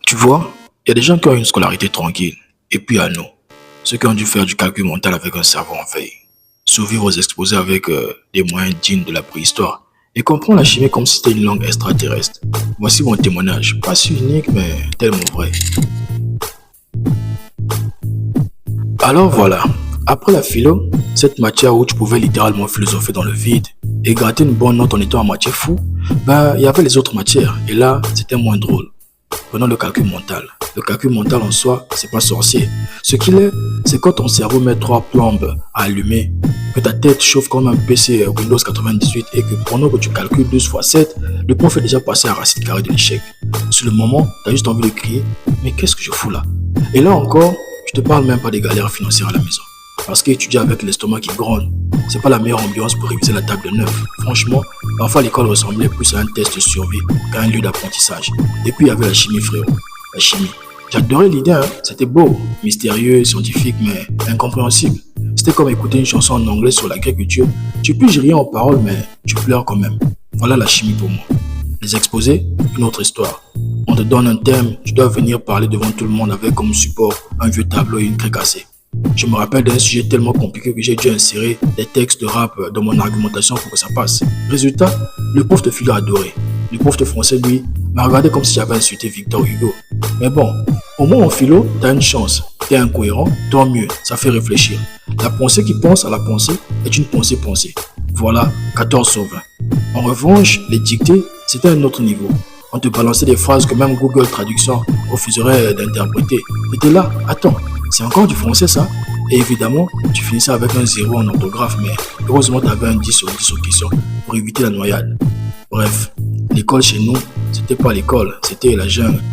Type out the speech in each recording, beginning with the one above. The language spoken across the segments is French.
Tu vois, il y a des gens qui ont une scolarité tranquille, et puis à nous, ceux qui ont dû faire du calcul mental avec un cerveau en veille, survivre aux exposés avec des moyens dignes de la préhistoire, et comprendre la chimie comme si c'était une langue extraterrestre. Voici mon témoignage, pas si unique, mais tellement vrai. Alors voilà, après la philo, cette matière où tu pouvais littéralement philosopher dans le vide et gratter une bonne note en étant à moitié fou, il y avait les autres matières, et là, c'était moins drôle. Prenons le calcul mental. Le calcul mental en soi, c'est pas sorcier. Ce qu'il est, c'est quand ton cerveau met trois plombes à allumer, que ta tête chauffe comme un PC Windows 98 et que pendant que tu calcules 12 fois 7, le prof est déjà passé à racine carrée de l'échec. Sur le moment, tu as juste envie de crier, mais qu'est-ce que je fous là? Et là encore, je te parle même pas des galères financières à la maison. Parce qu'étudier avec l'estomac qui gronde, c'est pas la meilleure ambiance pour réviser la table de 9. Franchement, parfois l'école ressemblait plus à un test de survie qu'à un lieu d'apprentissage. Et puis il y avait la chimie, frérot. La chimie. J'adorais l'idée, hein. C'était beau, mystérieux, scientifique, mais incompréhensible. C'était comme écouter une chanson en anglais sur l'agriculture. Tu piges rien en paroles, mais tu pleures quand même. Voilà la chimie pour moi. Les exposés, une autre histoire. On te donne un thème, tu dois venir parler devant tout le monde avec comme support un vieux tableau et une craie cassée. Je me rappelle d'un sujet tellement compliqué que j'ai dû insérer des textes de rap dans mon argumentation pour que ça passe. Résultat, le prof de philo a adoré. Le prof de français, lui, m'a regardé comme si j'avais insulté Victor Hugo. Mais bon, au moins en philo, t'as une chance. T'es incohérent, tant mieux, ça fait réfléchir. La pensée qui pense à la pensée est une pensée pensée. Voilà, 14 sur 20. En revanche, les dictées, c'était un autre niveau. On te balançait des phrases que même Google Traduction refuserait d'interpréter. T'étais là, attends, c'est encore du français ça? Et évidemment, tu finissais avec un 0 en orthographe, mais heureusement tu avais un 10 sur 10 aux questions pour éviter la noyade. Bref, l'école chez nous, c'était pas l'école, c'était la jungle.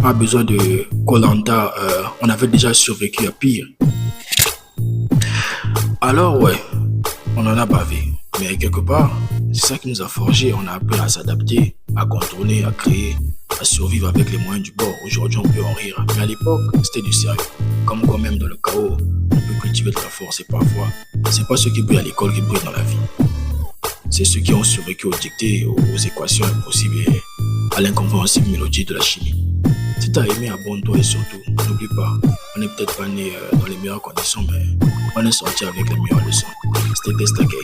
Pas besoin de koh on avait déjà survécu à pire. Alors ouais, on en a bavé. Mais quelque part, c'est ça qui nous a forgé. On a appris à s'adapter, à contourner, à créer, à survivre avec les moyens du bord. Aujourd'hui, on peut en rire. Mais à l'époque, c'était du sérieux. Comme quoi même dans le chaos, on peut cultiver de la force. Et parfois, c'est pas ceux qui brillent à l'école qui brillent dans la vie. C'est ceux qui ont survécu aux dictées, aux équations impossibles et à l'incompréhensible mélodie de la chimie. Si t'as aimé, abonne-toi et surtout, n'oublie pas, on n'est peut-être pas né dans les meilleures conditions, mais on est sorti avec les meilleures leçons. C'était Testagay.